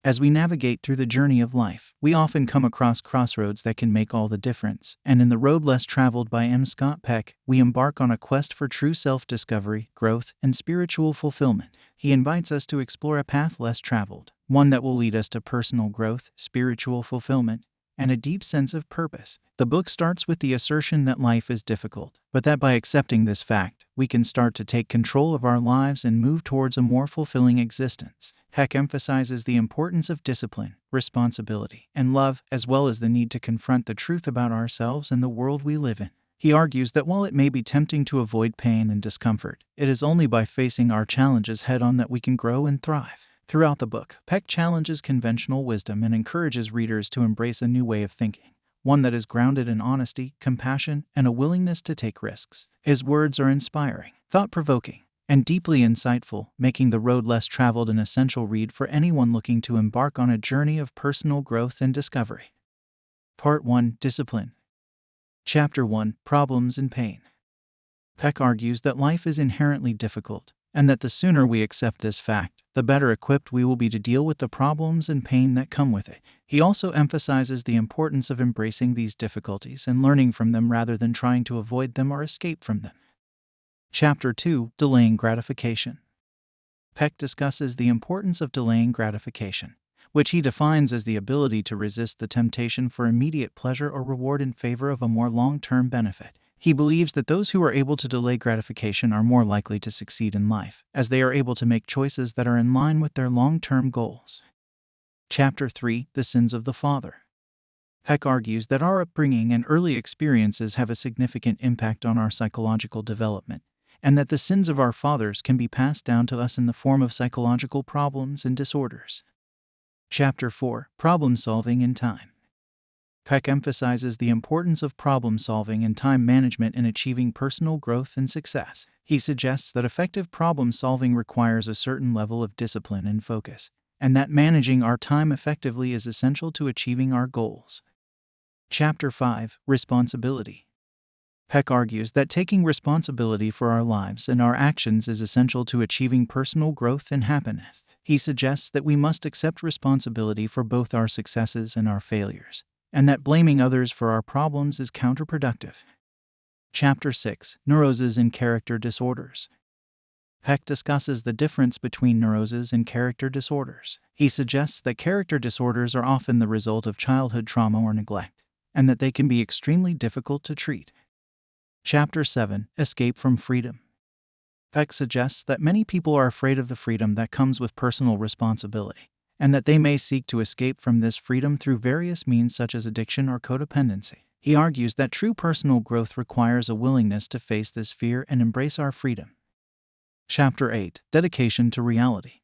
As we navigate through the journey of life, we often come across crossroads that can make all the difference, and in The Road Less Traveled by M. Scott Peck, we embark on a quest for true self-discovery, growth, and spiritual fulfillment. He invites us to explore a path less traveled, one that will lead us to personal growth, spiritual fulfillment, and a deep sense of purpose. The book starts with the assertion that life is difficult, but that by accepting this fact, we can start to take control of our lives and move towards a more fulfilling existence. Peck emphasizes the importance of discipline, responsibility, and love, as well as the need to confront the truth about ourselves and the world we live in. He argues that while it may be tempting to avoid pain and discomfort, it is only by facing our challenges head-on that we can grow and thrive. Throughout the book, Peck challenges conventional wisdom and encourages readers to embrace a new way of thinking, one that is grounded in honesty, compassion, and a willingness to take risks. His words are inspiring, thought-provoking, and deeply insightful, making The Road Less Traveled an essential read for anyone looking to embark on a journey of personal growth and discovery. Part 1. Discipline. Chapter 1. Problems and Pain. Peck argues that life is inherently difficult, and that the sooner we accept this fact, the better equipped we will be to deal with the problems and pain that come with it. He also emphasizes the importance of embracing these difficulties and learning from them rather than trying to avoid them or escape from them. Chapter 2. Delaying gratification. Peck discusses the importance of delaying gratification, which he defines as the ability to resist the temptation for immediate pleasure or reward in favor of a more long-term benefit. He believes that those who are able to delay gratification are more likely to succeed in life, as they are able to make choices that are in line with their long-term goals. Chapter 3. The Sins of the Father. Peck argues that our upbringing and early experiences have a significant impact on our psychological development, and that the sins of our fathers can be passed down to us in the form of psychological problems and disorders. Chapter 4. Problem-solving in time. Peck emphasizes the importance of problem-solving and time management in achieving personal growth and success. He suggests that effective problem-solving requires a certain level of discipline and focus, and that managing our time effectively is essential to achieving our goals. Chapter 5. Responsibility. Peck argues that taking responsibility for our lives and our actions is essential to achieving personal growth and happiness. He suggests that we must accept responsibility for both our successes and our failures, and that blaming others for our problems is counterproductive. Chapter 6. Neuroses and character disorders. Peck discusses the difference between neuroses and character disorders. He suggests that character disorders are often the result of childhood trauma or neglect, and that they can be extremely difficult to treat. Chapter 7. Escape from freedom. Peck suggests that many people are afraid of the freedom that comes with personal responsibility, and that they may seek to escape from this freedom through various means such as addiction or codependency. He argues that true personal growth requires a willingness to face this fear and embrace our freedom. Chapter 8. Dedication to reality.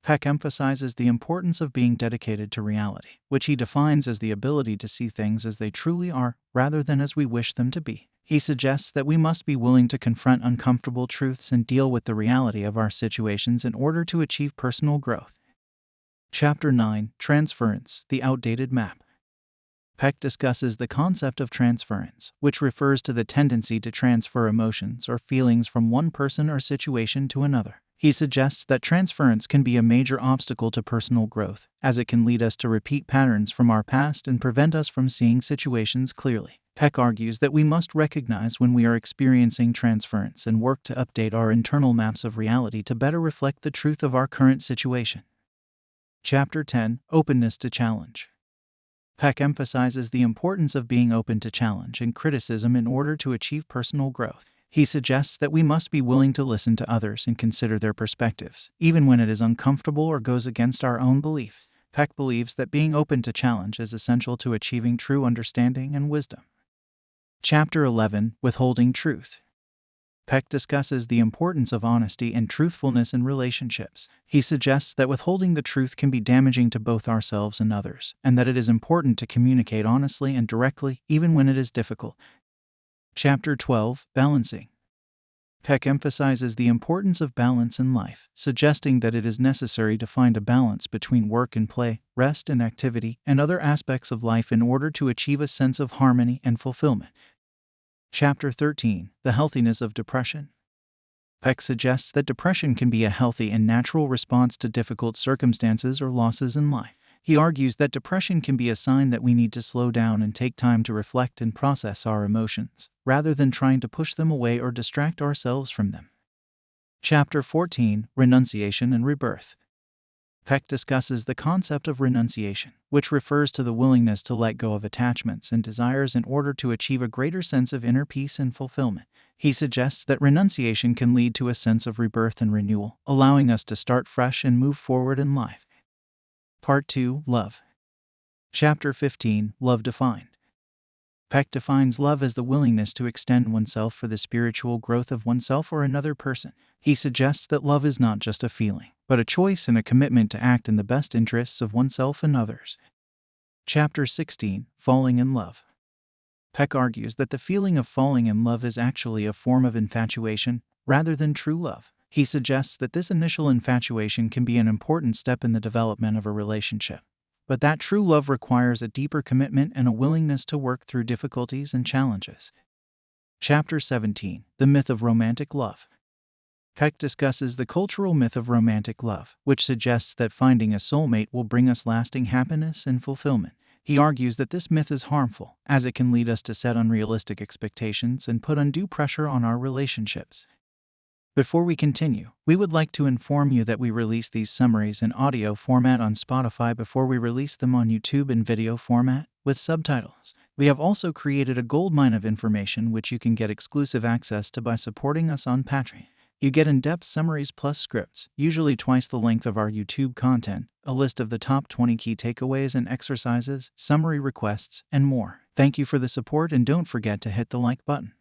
Peck emphasizes the importance of being dedicated to reality, which he defines as the ability to see things as they truly are, rather than as we wish them to be. He suggests that we must be willing to confront uncomfortable truths and deal with the reality of our situations in order to achieve personal growth. Chapter 9. Transference, the outdated map. Peck discusses the concept of transference, which refers to the tendency to transfer emotions or feelings from one person or situation to another. He suggests that transference can be a major obstacle to personal growth, as it can lead us to repeat patterns from our past and prevent us from seeing situations clearly. Peck argues that we must recognize when we are experiencing transference and work to update our internal maps of reality to better reflect the truth of our current situation. Chapter 10. Openness to challenge. Peck emphasizes the importance of being open to challenge and criticism in order to achieve personal growth. He suggests that we must be willing to listen to others and consider their perspectives, even when it is uncomfortable or goes against our own beliefs. Peck believes that being open to challenge is essential to achieving true understanding and wisdom. Chapter 11. Withholding truth. Peck discusses the importance of honesty and truthfulness in relationships. He suggests that withholding the truth can be damaging to both ourselves and others, and that it is important to communicate honestly and directly, even when it is difficult. Chapter 12. Balancing. Peck emphasizes the importance of balance in life, suggesting that it is necessary to find a balance between work and play, rest and activity, and other aspects of life in order to achieve a sense of harmony and fulfillment. Chapter 13. The healthiness of depression. Peck suggests that depression can be a healthy and natural response to difficult circumstances or losses in life. He argues that depression can be a sign that we need to slow down and take time to reflect and process our emotions, rather than trying to push them away or distract ourselves from them. Chapter 14: Renunciation and Rebirth. Peck discusses the concept of renunciation, which refers to the willingness to let go of attachments and desires in order to achieve a greater sense of inner peace and fulfillment. He suggests that renunciation can lead to a sense of rebirth and renewal, allowing us to start fresh and move forward in life. Part 2: Love. Chapter 15: Love Defined. Peck defines love as the willingness to extend oneself for the spiritual growth of oneself or another person. He suggests that love is not just a feeling, but a choice and a commitment to act in the best interests of oneself and others. Chapter 16: Falling in Love. Peck argues that the feeling of falling in love is actually a form of infatuation, rather than true love. He suggests that this initial infatuation can be an important step in the development of a relationship, but that true love requires a deeper commitment and a willingness to work through difficulties and challenges. Chapter 17: The Myth of Romantic Love. Peck discusses the cultural myth of romantic love, which suggests that finding a soulmate will bring us lasting happiness and fulfillment. He argues that this myth is harmful, as it can lead us to set unrealistic expectations and put undue pressure on our relationships. Before we continue, we would like to inform you that we release these summaries in audio format on Spotify before we release them on YouTube in video format, with subtitles. We have also created a goldmine of information which you can get exclusive access to by supporting us on Patreon. You get in-depth summaries plus scripts, usually twice the length of our YouTube content, a list of the top 20 key takeaways and exercises, summary requests, and more. Thank you for the support and don't forget to hit the like button.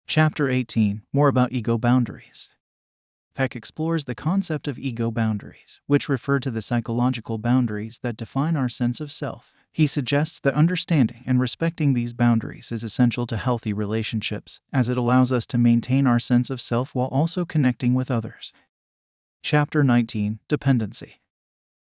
Chapter 18: More about ego boundaries. Peck explores the concept of ego boundaries, which refer to the psychological boundaries that define our sense of self. He suggests that understanding and respecting these boundaries is essential to healthy relationships, as it allows us to maintain our sense of self while also connecting with others. Chapter 19: Dependency.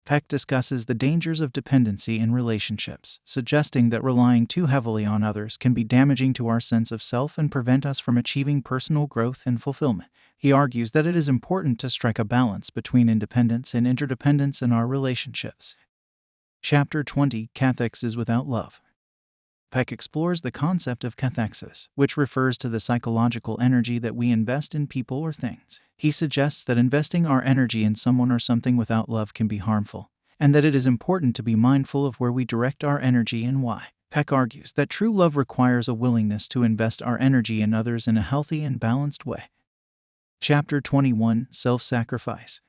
Peck discusses the dangers of dependency in relationships, suggesting that relying too heavily on others can be damaging to our sense of self and prevent us from achieving personal growth and fulfillment. He argues that it is important to strike a balance between independence and interdependence in our relationships. Chapter 20: Cathexis without love. Peck explores the concept of cathexis, which refers to the psychological energy that we invest in people or things. He suggests that investing our energy in someone or something without love can be harmful, and that it is important to be mindful of where we direct our energy and why. Peck argues that true love requires a willingness to invest our energy in others in a healthy and balanced way. Chapter 21: Self-sacrifice.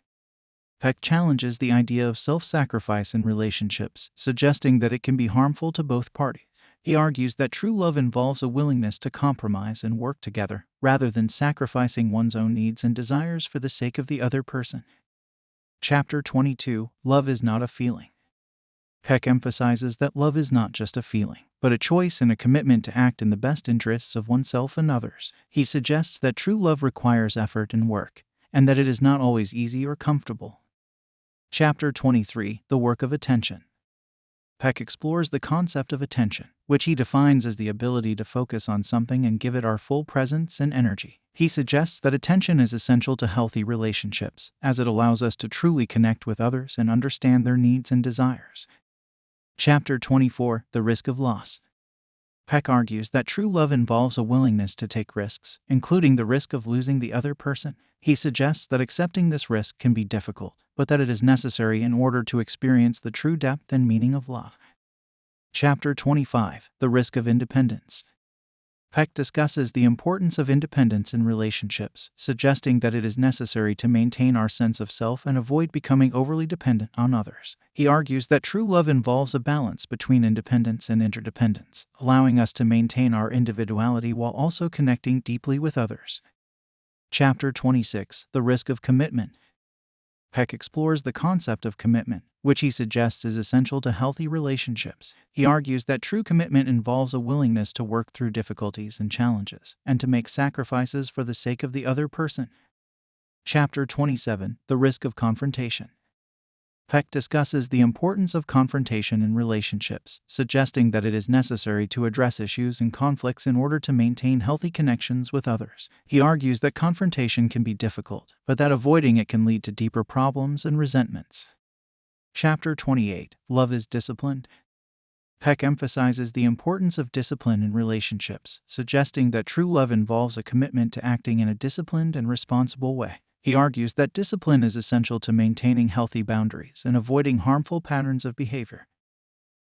Peck challenges the idea of self-sacrifice in relationships, suggesting that it can be harmful to both parties. He argues that true love involves a willingness to compromise and work together, rather than sacrificing one's own needs and desires for the sake of the other person. Chapter 22: Love is not a feeling. Peck emphasizes that love is not just a feeling, but a choice and a commitment to act in the best interests of oneself and others. He suggests that true love requires effort and work, and that it is not always easy or comfortable. Chapter 23: The Work of Attention. Peck explores the concept of attention, which he defines as the ability to focus on something and give it our full presence and energy. He suggests that attention is essential to healthy relationships, as it allows us to truly connect with others and understand their needs and desires. Chapter 24: The Risk of Loss. Peck argues that true love involves a willingness to take risks, including the risk of losing the other person. He suggests that accepting this risk can be difficult, but that it is necessary in order to experience the true depth and meaning of love. Chapter 25: The Risk of Independence. Peck discusses the importance of independence in relationships, suggesting that it is necessary to maintain our sense of self and avoid becoming overly dependent on others. He argues that true love involves a balance between independence and interdependence, allowing us to maintain our individuality while also connecting deeply with others. Chapter 26: The Risk of Commitment. Peck explores the concept of commitment, which he suggests is essential to healthy relationships. He argues that true commitment involves a willingness to work through difficulties and challenges, and to make sacrifices for the sake of the other person. Chapter 27: The Risk of Confrontation. Peck discusses the importance of confrontation in relationships, suggesting that it is necessary to address issues and conflicts in order to maintain healthy connections with others. He argues that confrontation can be difficult, but that avoiding it can lead to deeper problems and resentments. Chapter 28. Love is Disciplined. Peck emphasizes the importance of discipline in relationships, suggesting that true love involves a commitment to acting in a disciplined and responsible way. He argues that discipline is essential to maintaining healthy boundaries and avoiding harmful patterns of behavior.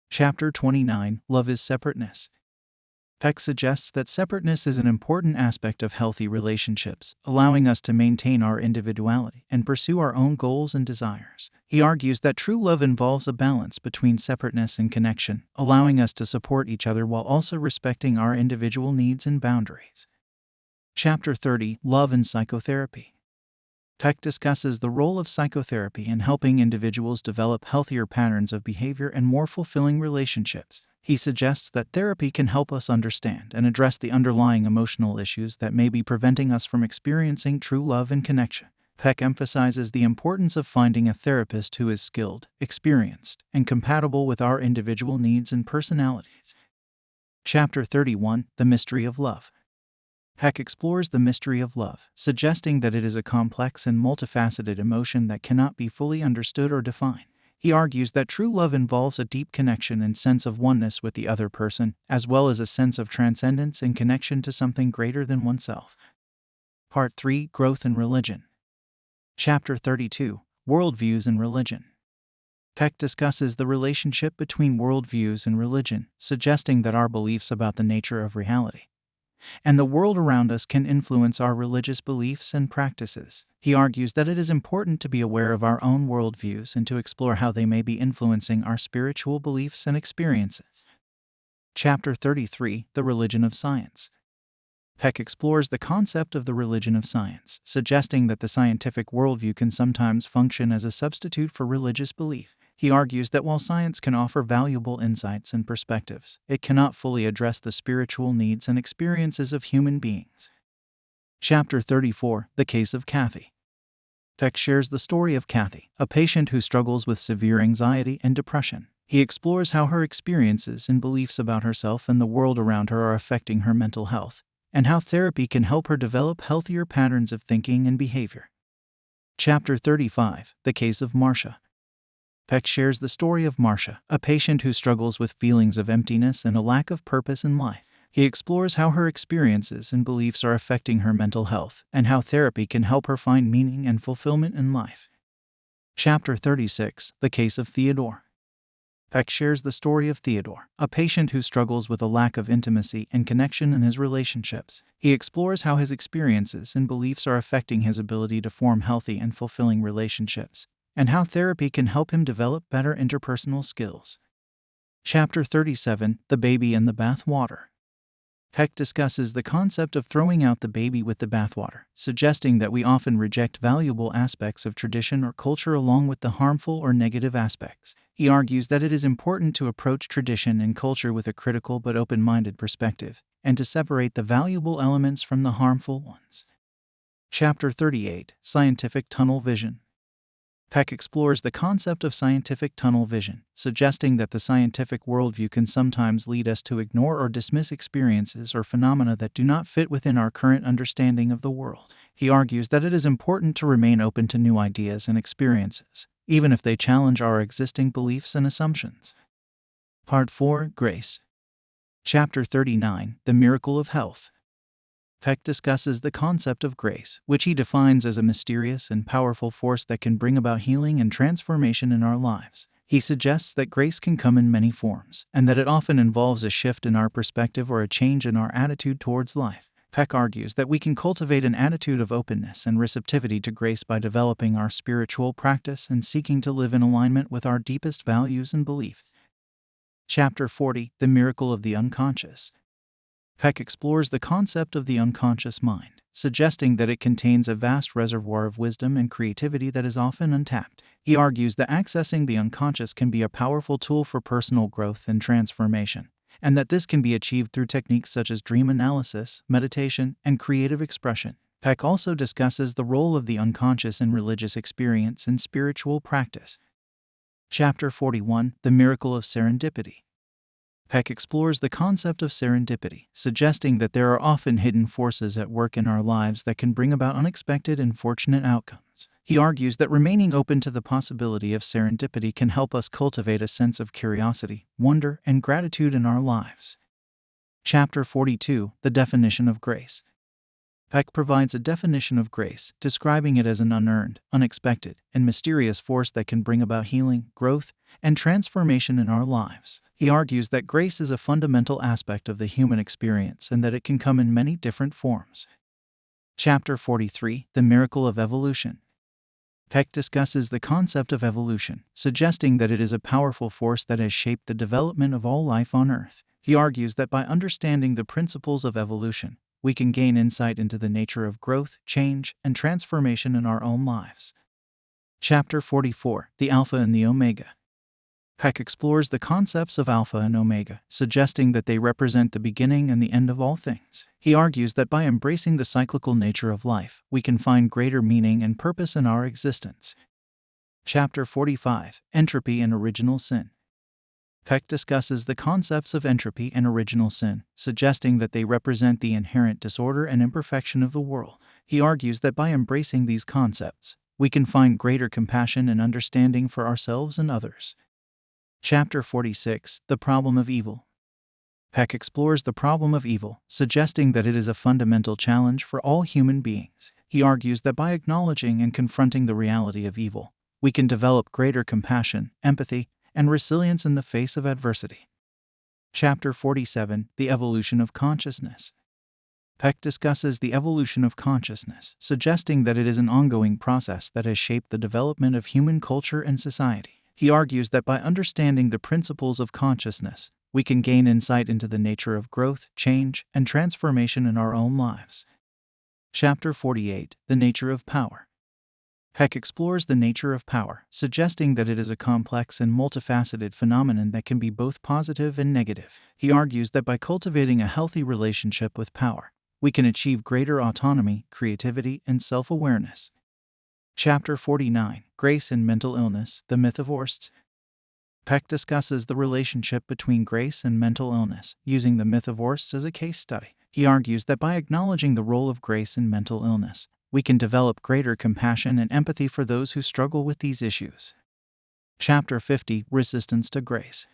Chapter 29. Love is Separateness. Peck suggests that separateness is an important aspect of healthy relationships, allowing us to maintain our individuality and pursue our own goals and desires. He argues that true love involves a balance between separateness and connection, allowing us to support each other while also respecting our individual needs and boundaries. Chapter 30. Love and Psychotherapy. Peck discusses the role of psychotherapy in helping individuals develop healthier patterns of behavior and more fulfilling relationships. He suggests that therapy can help us understand and address the underlying emotional issues that may be preventing us from experiencing true love and connection. Peck emphasizes the importance of finding a therapist who is skilled, experienced, and compatible with our individual needs and personalities. Chapter 31. The Mystery of Love. Peck explores the mystery of love, suggesting that it is a complex and multifaceted emotion that cannot be fully understood or defined. He argues that true love involves a deep connection and sense of oneness with the other person, as well as a sense of transcendence and connection to something greater than oneself. Part 3. Growth in Religion. Chapter 32. Worldviews and Religion. Peck discusses the relationship between worldviews and religion, suggesting that our beliefs about the nature of reality and the world around us can influence our religious beliefs and practices. He argues that it is important to be aware of our own worldviews and to explore how they may be influencing our spiritual beliefs and experiences. Chapter 33. The Religion of Science. Peck explores the concept of the religion of science, suggesting that the scientific worldview can sometimes function as a substitute for religious belief. He argues that while science can offer valuable insights and perspectives, it cannot fully address the spiritual needs and experiences of human beings. Chapter 34. The Case of Kathy. Peck shares the story of Kathy, a patient who struggles with severe anxiety and depression. He explores how her experiences and beliefs about herself and the world around her are affecting her mental health, and how therapy can help her develop healthier patterns of thinking and behavior. Chapter 35. The Case of Marcia. Peck shares the story of Marcia, a patient who struggles with feelings of emptiness and a lack of purpose in life. He explores how her experiences and beliefs are affecting her mental health, and how therapy can help her find meaning and fulfillment in life. Chapter 36. The Case of Theodore. Peck shares the story of Theodore, a patient who struggles with a lack of intimacy and connection in his relationships. He explores how his experiences and beliefs are affecting his ability to form healthy and fulfilling relationships, and how therapy can help him develop better interpersonal skills. Chapter 37. The Baby in the Bath Water. Peck discusses the concept of throwing out the baby with the bathwater, suggesting that we often reject valuable aspects of tradition or culture along with the harmful or negative aspects. He argues that it is important to approach tradition and culture with a critical but open-minded perspective, and to separate the valuable elements from the harmful ones. Chapter 38. Scientific Tunnel Vision. Peck explores the concept of scientific tunnel vision, suggesting that the scientific worldview can sometimes lead us to ignore or dismiss experiences or phenomena that do not fit within our current understanding of the world. He argues that it is important to remain open to new ideas and experiences, even if they challenge our existing beliefs and assumptions. Part 4. Grace. Chapter 39. The Miracle of Health. Peck discusses the concept of grace, which he defines as a mysterious and powerful force that can bring about healing and transformation in our lives. He suggests that grace can come in many forms, and that it often involves a shift in our perspective or a change in our attitude towards life. Peck argues that we can cultivate an attitude of openness and receptivity to grace by developing our spiritual practice and seeking to live in alignment with our deepest values and beliefs. Chapter 40. The Miracle of the Unconscious. Peck explores the concept of the unconscious mind, suggesting that it contains a vast reservoir of wisdom and creativity that is often untapped. He argues that accessing the unconscious can be a powerful tool for personal growth and transformation, and that this can be achieved through techniques such as dream analysis, meditation, and creative expression. Peck also discusses the role of the unconscious in religious experience and spiritual practice. Chapter 41: The Miracle of Serendipity. Peck explores the concept of serendipity, suggesting that there are often hidden forces at work in our lives that can bring about unexpected and fortunate outcomes. He argues that remaining open to the possibility of serendipity can help us cultivate a sense of curiosity, wonder, and gratitude in our lives. Chapter 42: The Definition of Grace. Peck provides a definition of grace, describing it as an unearned, unexpected, and mysterious force that can bring about healing, growth, and transformation in our lives. He argues that grace is a fundamental aspect of the human experience and that it can come in many different forms. Chapter 43: The Miracle of Evolution. Peck discusses the concept of evolution, suggesting that it is a powerful force that has shaped the development of all life on Earth. He argues that by understanding the principles of evolution, we can gain insight into the nature of growth, change, and transformation in our own lives. Chapter 44: The Alpha and the Omega. Peck explores the concepts of alpha and omega, suggesting that they represent the beginning and the end of all things. He argues that by embracing the cyclical nature of life, we can find greater meaning and purpose in our existence. Chapter 45: Entropy and Original Sin. Peck discusses the concepts of entropy and original sin, suggesting that they represent the inherent disorder and imperfection of the world. He argues that by embracing these concepts, we can find greater compassion and understanding for ourselves and others. Chapter 46: The Problem of Evil. Peck explores the problem of evil, suggesting that it is a fundamental challenge for all human beings. He argues that by acknowledging and confronting the reality of evil, we can develop greater compassion, empathy, and resilience in the face of adversity. Chapter 47: The Evolution of Consciousness. Peck discusses the evolution of consciousness, suggesting that it is an ongoing process that has shaped the development of human culture and society. He argues that by understanding the principles of consciousness, we can gain insight into the nature of growth, change, and transformation in our own lives. Chapter 48: The Nature of Power. Peck explores the nature of power, suggesting that it is a complex and multifaceted phenomenon that can be both positive and negative. He argues that by cultivating a healthy relationship with power, we can achieve greater autonomy, creativity, and self-awareness. Chapter 49: Grace and Mental Illness, The Myth of Orsts. Peck discusses the relationship between grace and mental illness, using the myth of Orsts as a case study. He argues that by acknowledging the role of grace in mental illness, we can develop greater compassion and empathy for those who struggle with these issues. Chapter 50: Resistance to Grace.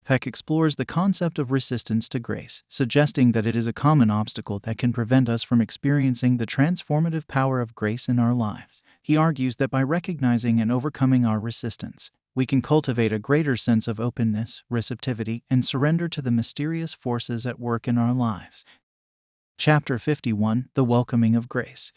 Peck explores the concept of resistance to grace, suggesting that it is a common obstacle that can prevent us from experiencing the transformative power of grace in our lives. He argues that by recognizing and overcoming our resistance, we can cultivate a greater sense of openness, receptivity, and surrender to the mysterious forces at work in our lives. Chapter 51: The Welcoming of Grace.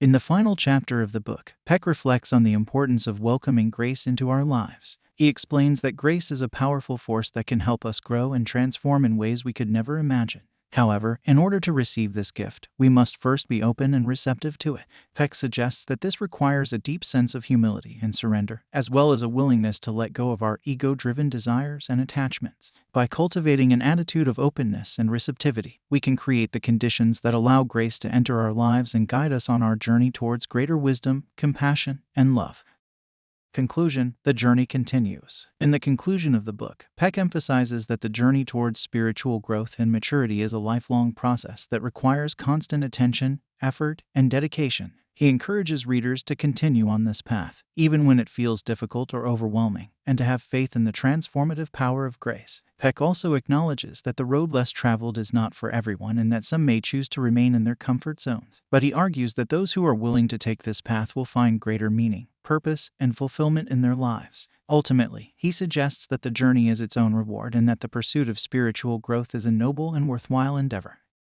In the final chapter of the book, Peck reflects on the importance of welcoming grace into our lives. He explains that grace is a powerful force that can help us grow and transform in ways we could never imagine. However, in order to receive this gift, we must first be open and receptive to it. Peck suggests that this requires a deep sense of humility and surrender, as well as a willingness to let go of our ego-driven desires and attachments. By cultivating an attitude of openness and receptivity, we can create the conditions that allow grace to enter our lives and guide us on our journey towards greater wisdom, compassion, and love. Conclusion: The journey continues. In the conclusion of the book, Peck emphasizes that the journey towards spiritual growth and maturity is a lifelong process that requires constant attention, effort, and dedication. He encourages readers to continue on this path, even when it feels difficult or overwhelming, and to have faith in the transformative power of grace. Peck also acknowledges that the road less traveled is not for everyone and that some may choose to remain in their comfort zones. But he argues that those who are willing to take this path will find greater meaning, purpose, and fulfillment in their lives. Ultimately, he suggests that the journey is its own reward and that the pursuit of spiritual growth is a noble and worthwhile endeavor.